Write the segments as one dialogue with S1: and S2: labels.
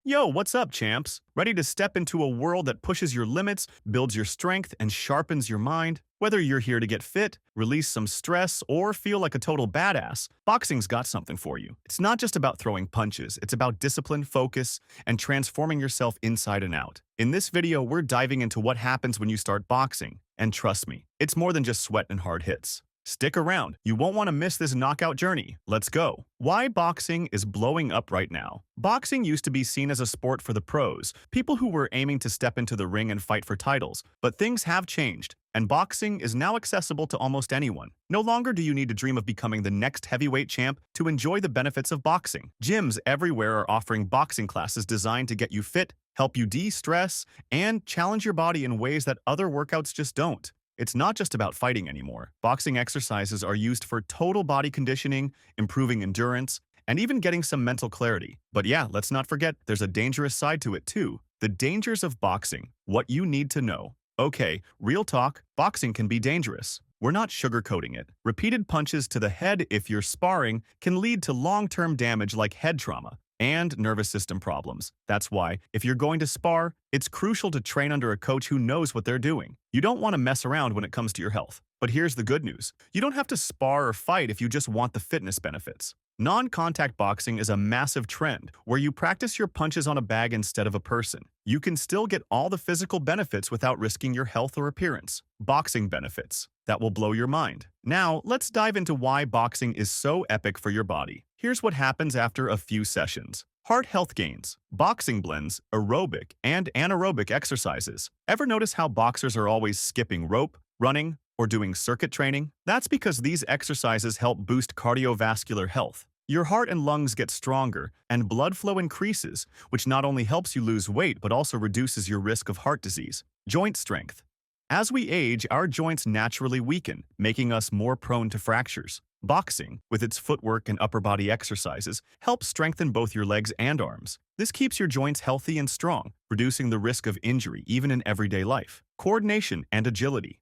S1: Yo, what's up, champs? Ready to step into a world that pushes your limits, builds your strength, and sharpens your mind? Whether you're here to get fit, release some stress, or feel like a total badass, boxing's got something for you. It's not just about throwing punches, it's about discipline, focus, and transforming yourself inside and out. In this video, we're diving into what happens when you start boxing. And trust me, it's more than just sweat and hard hits. Stick around. You won't want to miss this knockout journey. Let's go. Why boxing is blowing up right now. Boxing used to be seen as a sport for the pros, people who were aiming to step into the ring and fight for titles. But things have changed, and boxing is now accessible to almost anyone. No longer do you need to dream of becoming the next heavyweight champ to enjoy the benefits of boxing. Gyms everywhere are offering boxing classes designed to get you fit, help you de-stress, and challenge your body in ways that other workouts just don't. It's not just about fighting anymore. Boxing exercises are used for total body conditioning, improving endurance, and even getting some mental clarity. But yeah, let's not forget there's a dangerous side to it too. The dangers of boxing. What you need to know. Okay, real talk, boxing can be dangerous. We're not sugarcoating it. Repeated punches to the head if you're sparring can lead to long-term damage like head trauma and nervous system problems. That's why, if you're going to spar, it's crucial to train under a coach who knows what they're doing. You don't want to mess around when it comes to your health. But here's the good news. You don't have to spar or fight if you just want the fitness benefits. Non-contact boxing is a massive trend where you practice your punches on a bag instead of a person. You can still get all the physical benefits without risking your health or appearance. Boxing benefits. That will blow your mind. Now, let's dive into why boxing is so epic for your body. Here's what happens after a few sessions. Heart health gains. Boxing blends aerobic and anaerobic exercises. Ever notice how boxers are always skipping rope, running, or doing circuit training? That's because these exercises help boost cardiovascular health. Your heart and lungs get stronger, and blood flow increases, which not only helps you lose weight but also reduces your risk of heart disease. Joint strength. As we age, our joints naturally weaken, making us more prone to fractures. Boxing, with its footwork and upper body exercises, helps strengthen both your legs and arms. This keeps your joints healthy and strong, reducing the risk of injury even in everyday life. Coordination and agility.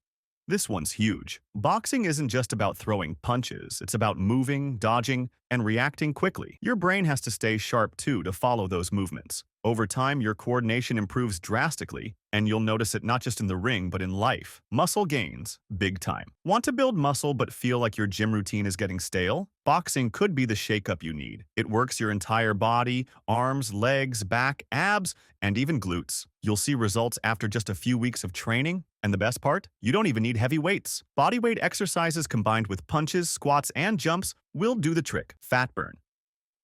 S1: This one's huge. Boxing isn't just about throwing punches, it's about moving, dodging, and reacting quickly. Your brain has to stay sharp too to follow those movements. Over time, your coordination improves drastically, and you'll notice it not just in the ring but in life. Muscle gains, big time. Want to build muscle but feel like your gym routine is getting stale? Boxing could be the shakeup you need. It works your entire body, arms, legs, back, abs, and even glutes. You'll see results after just a few weeks of training. And the best part? You don't even need heavy weights. Bodyweight exercises combined with punches, squats, and jumps will do the trick. Fat burn.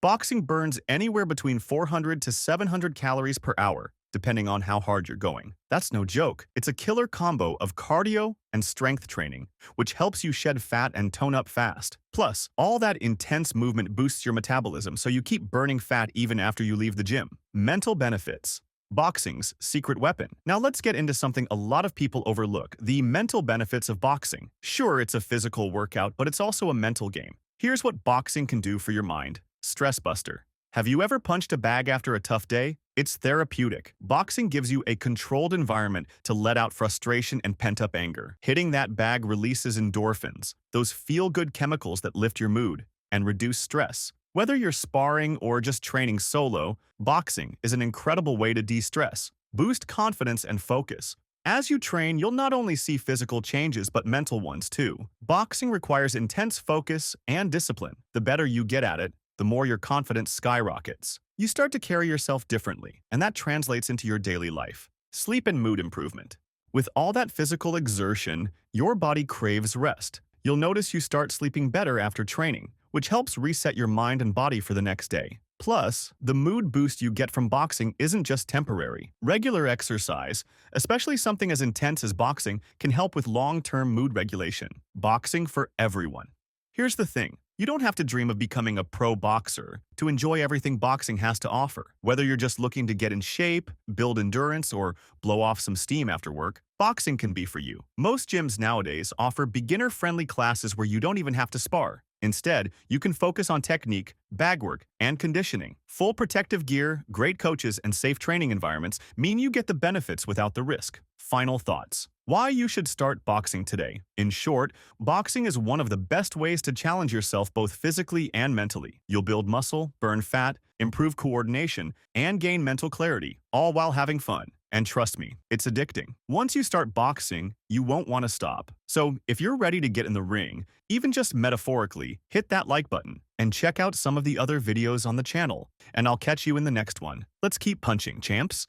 S1: Boxing burns anywhere between 400 to 700 calories per hour, depending on how hard you're going. That's no joke. It's a killer combo of cardio and strength training, which helps you shed fat and tone up fast. Plus, all that intense movement boosts your metabolism, so you keep burning fat even after you leave the gym. Mental benefits. Boxing's secret weapon. Now let's get into something a lot of people overlook, the mental benefits of boxing. Sure, it's a physical workout, but it's also a mental game. Here's what boxing can do for your mind. Stress buster. Have you ever punched a bag after a tough day? It's therapeutic. Boxing gives you a controlled environment to let out frustration and pent-up anger. Hitting that bag releases endorphins, those feel-good chemicals that lift your mood and reduce stress. Whether you're sparring or just training solo, boxing is an incredible way to de-stress, boost confidence and focus. As you train, you'll not only see physical changes but mental ones too. Boxing requires intense focus and discipline. The better you get at it, the more your confidence skyrockets. You start to carry yourself differently, and that translates into your daily life. Sleep and mood improvement. With all that physical exertion, your body craves rest. You'll notice you start sleeping better after training, which helps reset your mind and body for the next day. Plus, the mood boost you get from boxing isn't just temporary. Regular exercise, especially something as intense as boxing, can help with long-term mood regulation. Boxing for everyone. Here's the thing. You don't have to dream of becoming a pro boxer to enjoy everything boxing has to offer. Whether you're just looking to get in shape, build endurance, or blow off some steam after work, boxing can be for you. Most gyms nowadays offer beginner-friendly classes where you don't even have to spar. Instead, you can focus on technique, bag work, and conditioning. Full protective gear, great coaches, and safe training environments mean you get the benefits without the risk. Final thoughts. Why you should start boxing today. In short, boxing is one of the best ways to challenge yourself both physically and mentally. You'll build muscle, burn fat, improve coordination, and gain mental clarity, all while having fun. And trust me, it's addicting. Once you start boxing, you won't want to stop. So if you're ready to get in the ring, even just metaphorically, hit that like button and check out some of the other videos on the channel. And I'll catch you in the next one. Let's keep punching, champs.